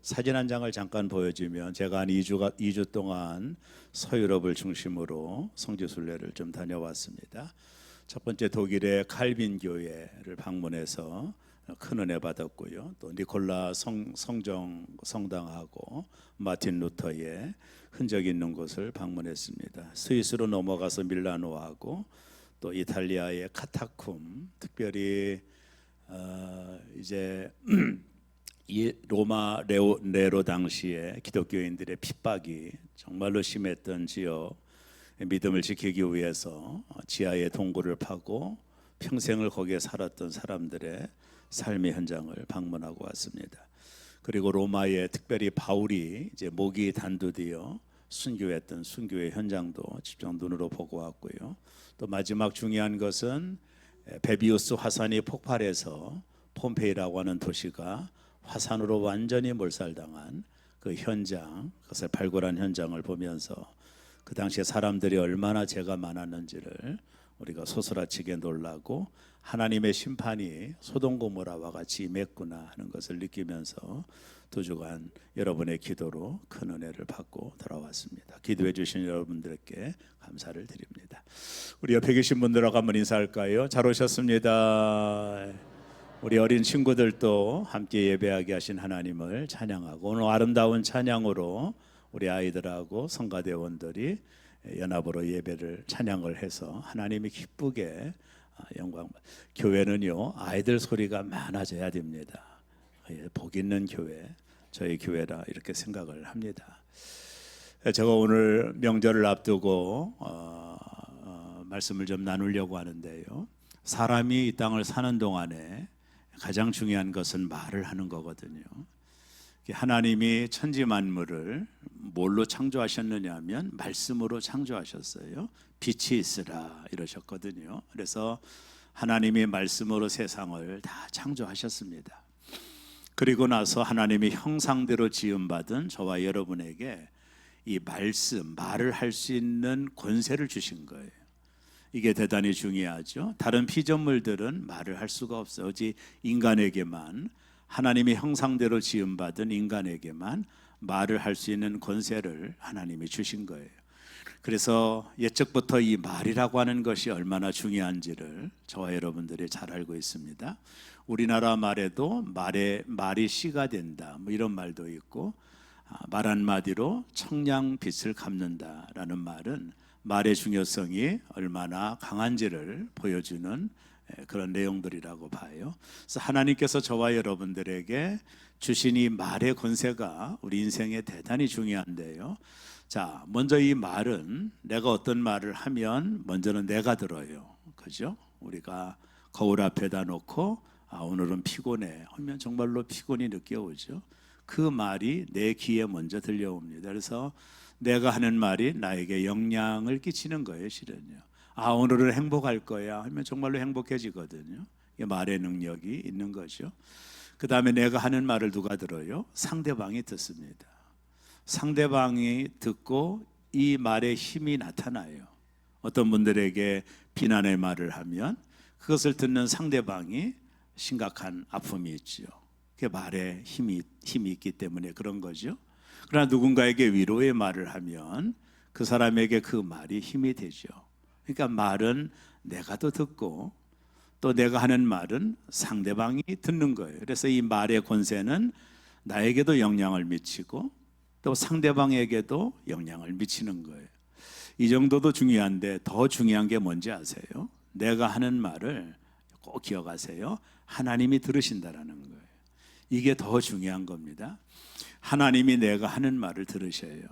사진 한 장을 잠깐 보여주면 제가 한 2주 동안 서유럽을 중심으로 성지순례를 좀 다녀왔습니다. 첫 번째 독일의 칼빈 교회를 방문해서 큰 은혜 받았고요. 또 니콜라 성정 성당하고 마틴 루터의 흔적 있는 곳을 방문했습니다. 스위스로 넘어가서 밀라노하고 또 이탈리아의 카타쿰, 특별히 이제 이 로마 네로 당시에 기독교인들의 핍박이 정말로 심했던 지역, 믿음을 지키기 위해서 지하에 동굴을 파고 평생을 거기에 살았던 사람들의 삶의 현장을 방문하고 왔습니다. 그리고 로마에 특별히 바울이 이제 목이 단두되어 순교했던 순교의 현장도 직접 눈으로 보고 왔고요. 또 마지막 중요한 것은 베비우스 화산이 폭발해서 폼페이라고 하는 도시가 화산으로 완전히 몰살당한 그 현장, 그것을 발굴한 현장을 보면서 그 당시에 사람들이 얼마나 죄가 많았는지를 우리가 소스라치게 놀라고 하나님의 심판이 소돔 고모라와 같이 임했구나 하는 것을 느끼면서 2주간 여러분의 기도로 큰 은혜를 받고 돌아왔습니다. 기도해 주신 여러분들께 감사를 드립니다. 우리 옆에 계신 분들하고 한번 인사할까요? 잘 오셨습니다. 우리 어린 친구들도 함께 예배하게 하신 하나님을 찬양하고 오늘 아름다운 찬양으로 우리 아이들하고 성가대원들이 연합으로 예배를 찬양을 해서 하나님이 기쁘게 영광. 교회는요 아이들 소리가 많아져야 됩니다. 복 있는 교회, 저희 교회라 이렇게 생각을 합니다. 제가 오늘 명절을 앞두고 말씀을 좀 나누려고 하는데요. 사람이 이 땅을 사는 동안에 가장 중요한 것은 말을 하는 거거든요. 하나님이 천지 만물을 뭘로 창조하셨느냐 하면 말씀으로 창조하셨어요. 빛이 있으라 이러셨거든요. 그래서 하나님이 말씀으로 세상을 다 창조하셨습니다. 그리고 나서 하나님이 형상대로 지음받은 저와 여러분에게 이 말씀, 말을 할 수 있는 권세를 주신 거예요. 이게 대단히 중요하죠. 다른 피조물들은 말을 할 수가 없어요. 오직 인간에게만, 하나님의 형상대로 지음받은 인간에게만 말을 할 수 있는 권세를 하나님이 주신 거예요. 그래서 예적부터 이 말이라고 하는 것이 얼마나 중요한지를 저와 여러분들이 잘 알고 있습니다. 우리나라 말에도 말이 씨가 된다 뭐 이런 말도 있고, 말 한마디로 청량빛을 갚는다라는 말은 말의 중요성이 얼마나 강한지를 보여주는 그런 내용들이라고 봐요. 그래서 하나님께서 저와 여러분들에게 주신 이 말의 권세가 우리 인생에 대단히 중요한데요. 자, 먼저 이 말은 내가 어떤 말을 하면 먼저는 내가 들어요. 그죠? 우리가 거울 앞에다 놓고 오늘은 피곤해 하면 정말로 피곤이 느껴오죠. 그 말이 내 귀에 먼저 들려옵니다. 그래서 내가 하는 말이 나에게 영향을 끼치는 거예요, 실은요. 오늘은 행복할 거야 하면 정말로 행복해지거든요. 이 말의 능력이 있는 거죠. 그 다음에 내가 하는 말을 누가 들어요? 상대방이 듣습니다. 상대방이 듣고 이 말의 힘이 나타나요. 어떤 분들에게 비난의 말을 하면 그것을 듣는 상대방이 심각한 아픔이 있죠. 그 말에 힘이 있기 때문에 그런 거죠. 그러나 누군가에게 위로의 말을 하면 그 사람에게 그 말이 힘이 되죠. 그러니까 말은 내가 또 듣고 또 내가 하는 말은 상대방이 듣는 거예요. 그래서 이 말의 권세는 나에게도 영향을 미치고 또 상대방에게도 영향을 미치는 거예요. 이 정도도 중요한데 더 중요한 게 뭔지 아세요? 내가 하는 말을 꼭 기억하세요. 하나님이 들으신다라는 거예요. 이게 더 중요한 겁니다. 하나님이 내가 하는 말을 들으셔요.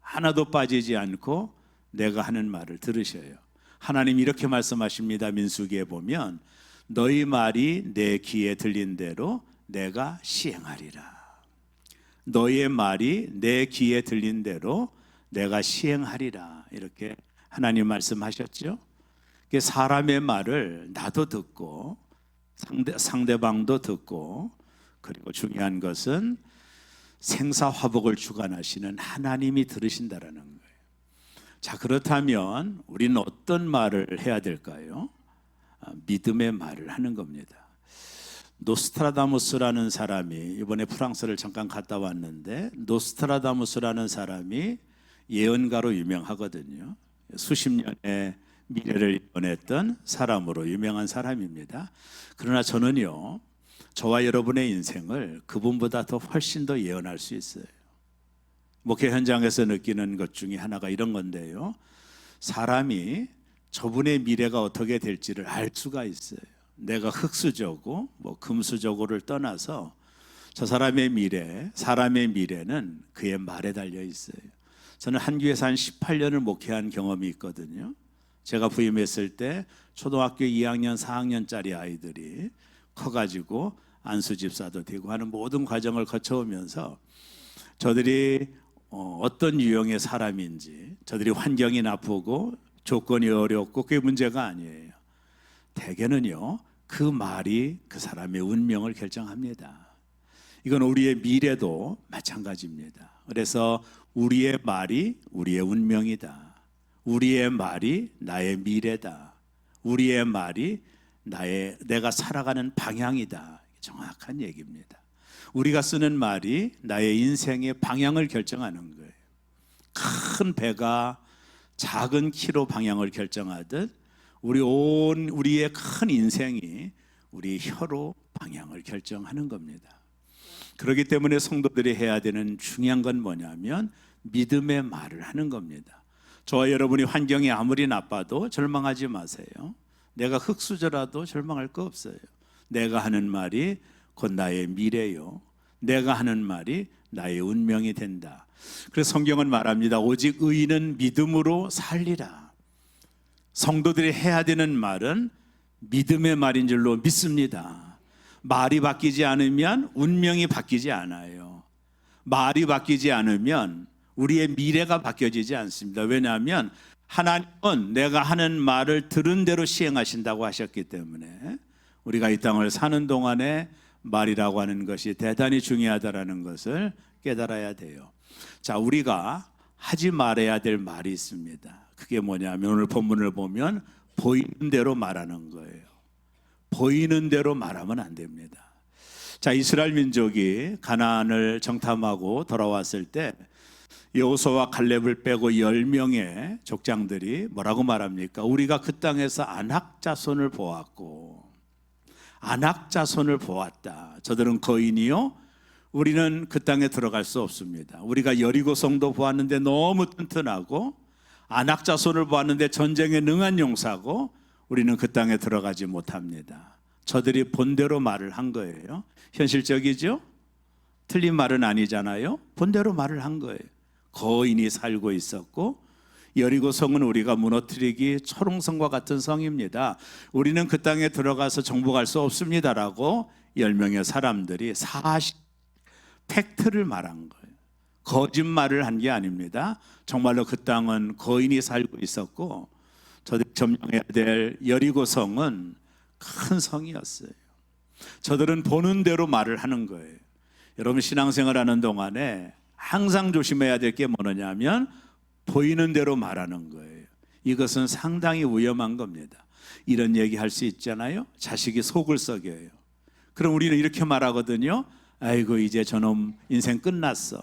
하나도 빠지지 않고 내가 하는 말을 들으셔요. 하나님이 이렇게 말씀하십니다. 민수기에 보면 너희 말이 내 귀에 들린 대로 내가 시행하리라. 너희의 말이 내 귀에 들린 대로 내가 시행하리라. 이렇게 하나님 말씀하셨죠. 사람의 말을 나도 듣고 상대방도 듣고, 그리고 중요한 것은 생사화복을 주관하시는 하나님이 들으신다라는 거예요. 자, 그렇다면 우리는 어떤 말을 해야 될까요? 믿음의 말을 하는 겁니다. 노스트라다무스라는 사람이 이번에 프랑스를 잠깐 갔다 왔는데, 노스트라다무스라는 사람이 예언가로 유명하거든요. 수십 년의 미래를 예언했던 사람으로 유명한 사람입니다. 그러나 저는요, 저와 여러분의 인생을 그분보다 더 훨씬 더 예언할 수 있어요. 목회 현장에서 느끼는 것 중에 하나가 이런 건데요, 사람이 저분의 미래가 어떻게 될지를 알 수가 있어요. 내가 흙수저고 금수저고를 떠나서 저 사람의 미래, 사람의 미래는 그의 말에 달려 있어요. 저는 한 교회에서 한 18년을 목회한 경험이 있거든요. 제가 부임했을 때 초등학교 2학년, 4학년짜리 아이들이 커가지고 안수집사도 되고 하는 모든 과정을 거쳐오면서 저들이 어떤 유형의 사람인지, 저들이 환경이 나쁘고 조건이 어렵고 그게 문제가 아니에요. 대개는요, 그 말이 그 사람의 운명을 결정합니다. 이건 우리의 미래도 마찬가지입니다. 그래서 우리의 말이 우리의 운명이다. 우리의 말이 나의 미래다. 우리의 말이 내가 살아가는 방향이다. 정확한 얘기입니다. 우리가 쓰는 말이 나의 인생의 방향을 결정하는 거예요. 큰 배가 작은 키로 방향을 결정하듯 우리의 큰 인생이 우리 혀로 방향을 결정하는 겁니다. 그렇기 때문에 성도들이 해야 되는 중요한 건 뭐냐면 믿음의 말을 하는 겁니다. 저와 여러분이 환경이 아무리 나빠도 절망하지 마세요. 내가 흙수저라도 절망할 거 없어요. 내가 하는 말이 곧 나의 미래요, 내가 하는 말이 나의 운명이 된다. 그래서 성경은 말합니다. 오직 의인은 믿음으로 살리라. 성도들이 해야 되는 말은 믿음의 말인 줄로 믿습니다. 말이 바뀌지 않으면 운명이 바뀌지 않아요. 말이 바뀌지 않으면 우리의 미래가 바뀌어지지 않습니다. 왜냐하면 하나님은 내가 하는 말을 들은 대로 시행하신다고 하셨기 때문에 우리가 이 땅을 사는 동안에 말이라고 하는 것이 대단히 중요하다는 것을 깨달아야 돼요. 자, 우리가 하지 말아야 될 말이 있습니다. 그게 뭐냐면 오늘 본문을 보면 보이는 대로 말하는 거예요. 보이는 대로 말하면 안 됩니다. 자, 이스라엘 민족이 가나안을 정탐하고 돌아왔을 때 여호수아와 갈렙을 빼고 10명의 족장들이 뭐라고 말합니까? 우리가 그 땅에서 안악 자손을 보았고, 안악 자손을 보았다. 저들은 거인이요, 우리는 그 땅에 들어갈 수 없습니다. 우리가 여리고성도 보았는데 너무 튼튼하고, 안악 자손을 보았는데 전쟁에 능한 용사고, 우리는 그 땅에 들어가지 못합니다. 저들이 본대로 말을 한 거예요. 현실적이죠? 틀린 말은 아니잖아요. 본대로 말을 한 거예요. 거인이 살고 있었고, 여리고성은 우리가 무너뜨리기 초롱성과 같은 성입니다. 우리는 그 땅에 들어가서 정복할 수 없습니다라고 10명의 사람들이 팩트를 말한 거예요. 거짓말을 한 게 아닙니다. 정말로 그 땅은 거인이 살고 있었고, 저들이 점령해야 될 여리고성은 큰 성이었어요. 저들은 보는 대로 말을 하는 거예요. 여러분, 신앙생활하는 동안에 항상 조심해야 될 게 뭐냐면 보이는 대로 말하는 거예요. 이것은 상당히 위험한 겁니다. 이런 얘기 할 수 있잖아요. 자식이 속을 썩여요. 그럼 우리는 이렇게 말하거든요. 아이고, 이제 저놈 인생 끝났어,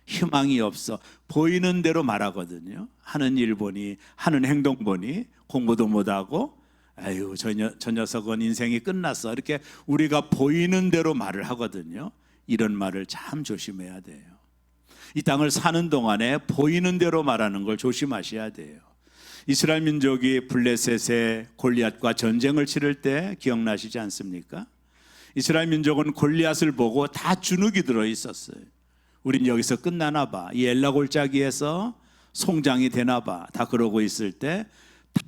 희망이 없어. 보이는 대로 말하거든요. 하는 일 보니, 하는 행동 보니 공부도 못하고, 아이고, 저 녀석은 인생이 끝났어. 이렇게 우리가 보이는 대로 말을 하거든요. 이런 말을 참 조심해야 돼요. 이 땅을 사는 동안에 보이는 대로 말하는 걸 조심하셔야 돼요. 이스라엘 민족이 블레셋의 골리앗과 전쟁을 치를 때 기억나시지 않습니까? 이스라엘 민족은 골리앗을 보고 다 주눅이 들어 있었어요. 우린 여기서 끝나나 봐, 이 엘라 골짜기에서 송장이 되나 봐, 다 그러고 있을 때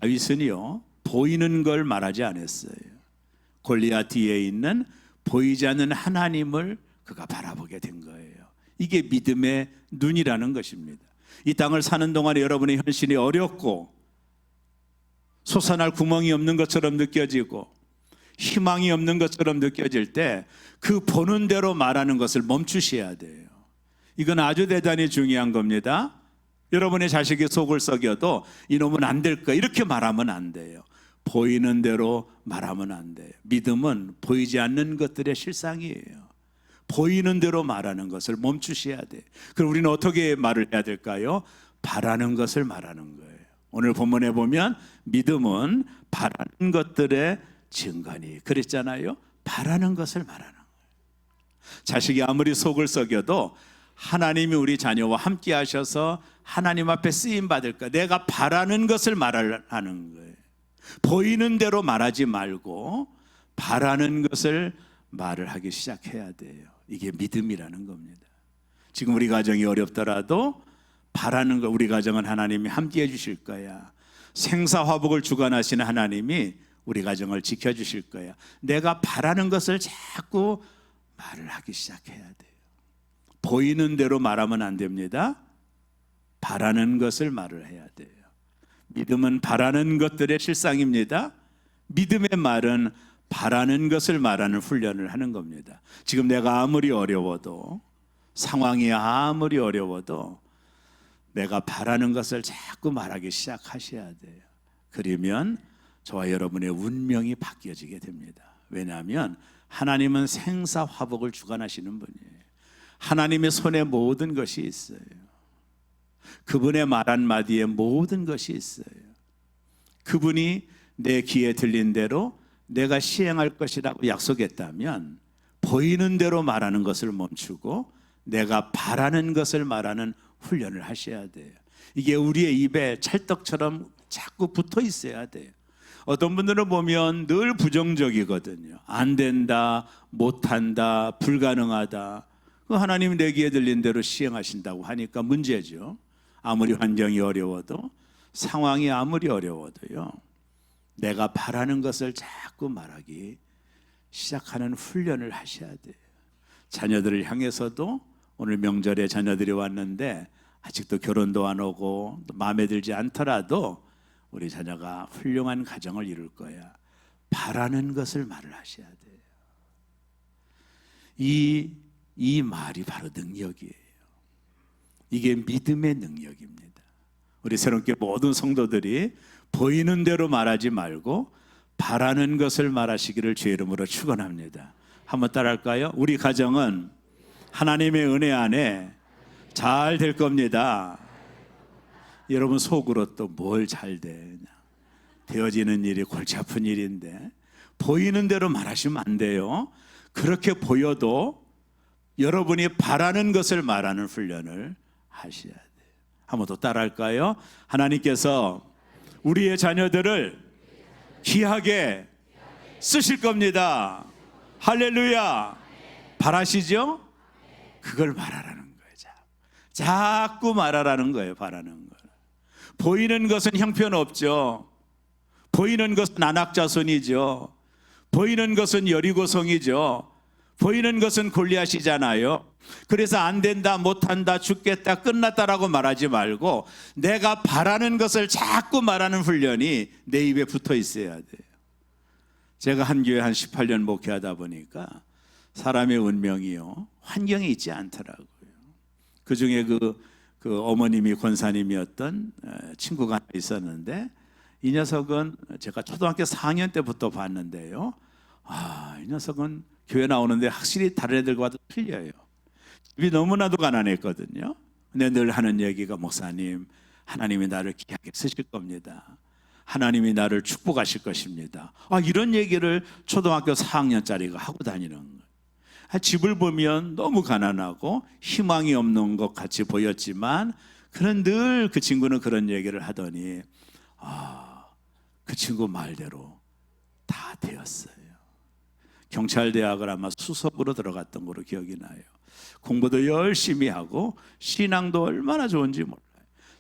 다윗은요, 보이는 걸 말하지 않았어요. 골리앗 뒤에 있는 보이지 않는 하나님을 그가 바라보게 된 거예요. 이게 믿음의 눈이라는 것입니다. 이 땅을 사는 동안에 여러분의 현실이 어렵고 솟아날 구멍이 없는 것처럼 느껴지고 희망이 없는 것처럼 느껴질 때 그 보는 대로 말하는 것을 멈추셔야 돼요. 이건 아주 대단히 중요한 겁니다. 여러분의 자식이 속을 썩여도 이놈은 안 될 거야, 이렇게 말하면 안 돼요. 보이는 대로 말하면 안 돼요. 믿음은 보이지 않는 것들의 실상이에요. 보이는 대로 말하는 것을 멈추셔야 돼요. 그럼 우리는 어떻게 말을 해야 될까요? 바라는 것을 말하는 거예요. 오늘 본문에 보면 믿음은 바라는 것들의 증거니 그랬잖아요. 바라는 것을 말하는 거예요. 자식이 아무리 속을 썩여도 하나님이 우리 자녀와 함께 하셔서 하나님 앞에 쓰임 받을까? 내가 바라는 것을 말하는 거예요. 보이는 대로 말하지 말고 바라는 것을 말을 하기 시작해야 돼요. 이게 믿음이라는 겁니다. 지금 우리 가정이 어렵더라도 바라는 거, 우리 가정은 하나님이 함께 해주실 거야. 생사화복을 주관하시는 하나님이 우리 가정을 지켜주실 거야. 내가 바라는 것을 자꾸 말을 하기 시작해야 돼요. 보이는 대로 말하면 안 됩니다. 바라는 것을 말을 해야 돼요. 믿음은 바라는 것들의 실상입니다. 믿음의 말은 바라는 것을 말하는 훈련을 하는 겁니다. 지금 내가 아무리 어려워도, 상황이 아무리 어려워도 내가 바라는 것을 자꾸 말하기 시작하셔야 돼요. 그러면 저와 여러분의 운명이 바뀌어지게 됩니다. 왜냐하면 하나님은 생사화복을 주관하시는 분이에요. 하나님의 손에 모든 것이 있어요. 그분의 말 한마디에 모든 것이 있어요. 그분이 내 귀에 들린 대로 내가 시행할 것이라고 약속했다면 보이는 대로 말하는 것을 멈추고 내가 바라는 것을 말하는 훈련을 하셔야 돼요. 이게 우리의 입에 찰떡처럼 자꾸 붙어 있어야 돼요. 어떤 분들은 보면 늘 부정적이거든요. 안 된다, 못한다, 불가능하다. 하나님이 내 귀에 들린 대로 시행하신다고 하니까 문제죠. 아무리 환경이 어려워도, 상황이 아무리 어려워도요, 내가 바라는 것을 자꾸 말하기 시작하는 훈련을 하셔야 돼요. 자녀들을 향해서도 오늘 명절에 자녀들이 왔는데 아직도 결혼도 안 오고 마음에 들지 않더라도 우리 자녀가 훌륭한 가정을 이룰 거야. 바라는 것을 말을 하셔야 돼요. 이 말이 바로 능력이에요. 이게 믿음의 능력입니다. 우리 새롭게 모든 성도들이 보이는 대로 말하지 말고 바라는 것을 말하시기를 주의 이름으로 축원합니다. 한번 따라할까요? 우리 가정은 하나님의 은혜 안에 잘 될 겁니다. 여러분 속으로 또 뭘 잘 되냐? 되어지는 일이 골치 아픈 일인데 보이는 대로 말하시면 안 돼요. 그렇게 보여도 여러분이 바라는 것을 말하는 훈련을 하셔야 돼요. 한번 더 따라할까요? 하나님께서 우리의 자녀들을 귀하게 쓰실 겁니다. 할렐루야. 바라시죠? 그걸 말하라는 거예요. 자꾸 말하라는 거예요. 바라는 걸. 보이는 것은 형편없죠. 보이는 것은 안악자손이죠. 보이는 것은 여리고성이죠. 보이는 것은 골리앗이잖아요. 그래서 안 된다, 못한다, 죽겠다, 끝났다라고 말하지 말고 내가 바라는 것을 자꾸 말하는 훈련이 내 입에 붙어 있어야 돼요. 제가 한 교회 한 18년 목회하다 보니까 사람의 운명이요, 환경에 있지 않더라고요. 그 중에 그 어머님이 권사님이었던 친구가 있었는데 이 녀석은 제가 초등학교 4학년 때부터 봤는데요. 이 녀석은 교회 나오는데 확실히 다른 애들과도 틀려요. 집이 너무나도 가난했거든요. 근데 늘 하는 얘기가 목사님, 하나님이 나를 귀하게 쓰실 겁니다. 하나님이 나를 축복하실 것입니다. 이런 얘기를 초등학교 4학년짜리가 하고 다니는 거예요. 집을 보면 너무 가난하고 희망이 없는 것 같이 보였지만 그는 늘 그 친구는 그런 얘기를 하더니 그 친구 말대로 다 되었어요. 경찰대학을 아마 수석으로 들어갔던 걸로 기억이 나요. 공부도 열심히 하고 신앙도 얼마나 좋은지 몰라요.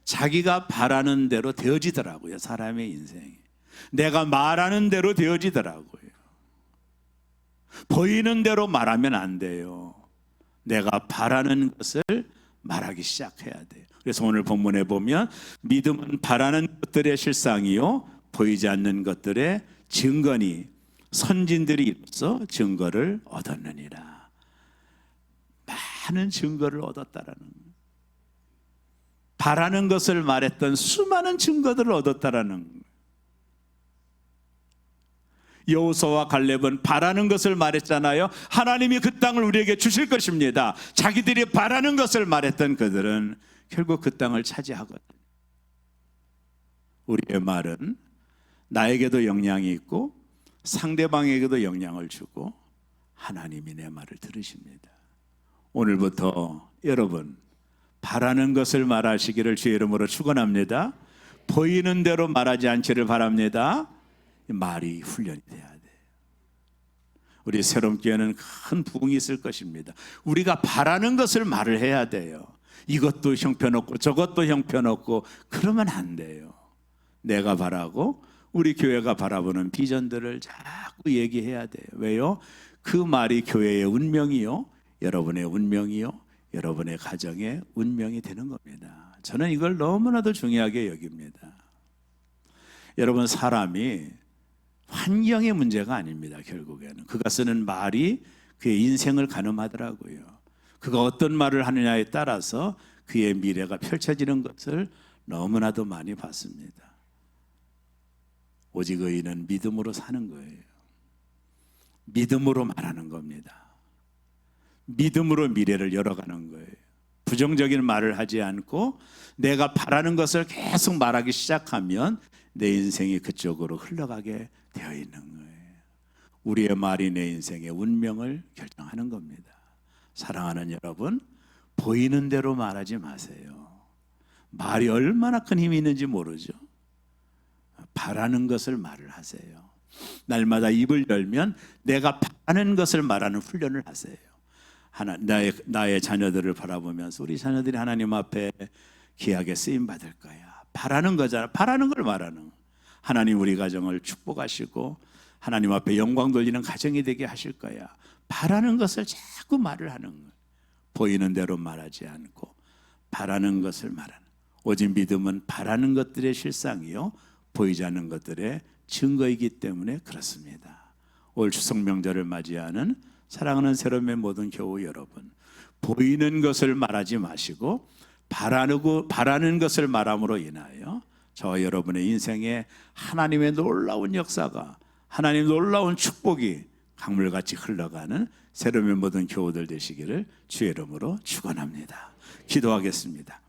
자기가 바라는 대로 되어지더라고요. 사람의 인생이 내가 말하는 대로 되어지더라고요. 보이는 대로 말하면 안 돼요. 내가 바라는 것을 말하기 시작해야 돼요. 그래서 오늘 본문에 보면 믿음은 바라는 것들의 실상이요 보이지 않는 것들의 증거니 선진들이 이로써 증거를 얻었느니라. 많은 증거를 얻었다라는 거예요. 바라는 것을 말했던 수많은 증거들을 얻었다라는 거예요. 여호수아와 갈렙은 바라는 것을 말했잖아요. 하나님이 그 땅을 우리에게 주실 것입니다. 자기들이 바라는 것을 말했던 그들은 결국 그 땅을 차지하거든요. 우리의 말은 나에게도 영향이 있고 상대방에게도 영향을 주고 하나님이 내 말을 들으십니다. 오늘부터 여러분 바라는 것을 말하시기를 주의 이름으로 축원합니다. 보이는 대로 말하지 않기를 바랍니다. 말이 훈련이 돼야 돼요. 우리 새롬교회는 큰 부흥이 있을 것입니다. 우리가 바라는 것을 말을 해야 돼요. 이것도 형편없고 저것도 형편없고 그러면 안 돼요. 내가 바라고 우리 교회가 바라보는 비전들을 자꾸 얘기해야 돼요. 왜요? 그 말이 교회의 운명이요, 여러분의 운명이요, 여러분의 가정의 운명이 되는 겁니다. 저는 이걸 너무나도 중요하게 여깁니다. 여러분, 사람이 환경의 문제가 아닙니다. 결국에는 그가 쓰는 말이 그의 인생을 가늠하더라고요. 그가 어떤 말을 하느냐에 따라서 그의 미래가 펼쳐지는 것을 너무나도 많이 봤습니다. 오직 의인은 믿음으로 사는 거예요. 믿음으로 말하는 겁니다. 믿음으로 미래를 열어가는 거예요. 부정적인 말을 하지 않고 내가 바라는 것을 계속 말하기 시작하면 내 인생이 그쪽으로 흘러가게 되어 있는 거예요. 우리의 말이 내 인생의 운명을 결정하는 겁니다. 사랑하는 여러분, 보이는 대로 말하지 마세요. 말이 얼마나 큰 힘이 있는지 모르죠. 바라는 것을 말을 하세요. 날마다 입을 열면 내가 바라는 것을 말하는 훈련을 하세요. 나의 자녀들을 바라보면서 우리 자녀들이 하나님 앞에 귀하게 쓰임 받을 거야. 바라는 거잖아. 바라는 걸 말하는. 하나님 우리 가정을 축복하시고 하나님 앞에 영광 돌리는 가정이 되게 하실 거야. 바라는 것을 자꾸 말을 하는 거예요. 보이는 대로 말하지 않고 바라는 것을 말하는. 오직 믿음은 바라는 것들의 실상이요, 보이지 않는 것들의 증거이기 때문에 그렇습니다. 올 추석 명절을 맞이하는 사랑하는 새롬의 모든 교우 여러분, 보이는 것을 말하지 마시고 바라는 것을 말함으로 인하여 저와 여러분의 인생에 하나님의 놀라운 역사가, 하나님의 놀라운 축복이 강물같이 흘러가는 새롬의 모든 교우들 되시기를 주의 이름으로 축원합니다. 기도하겠습니다.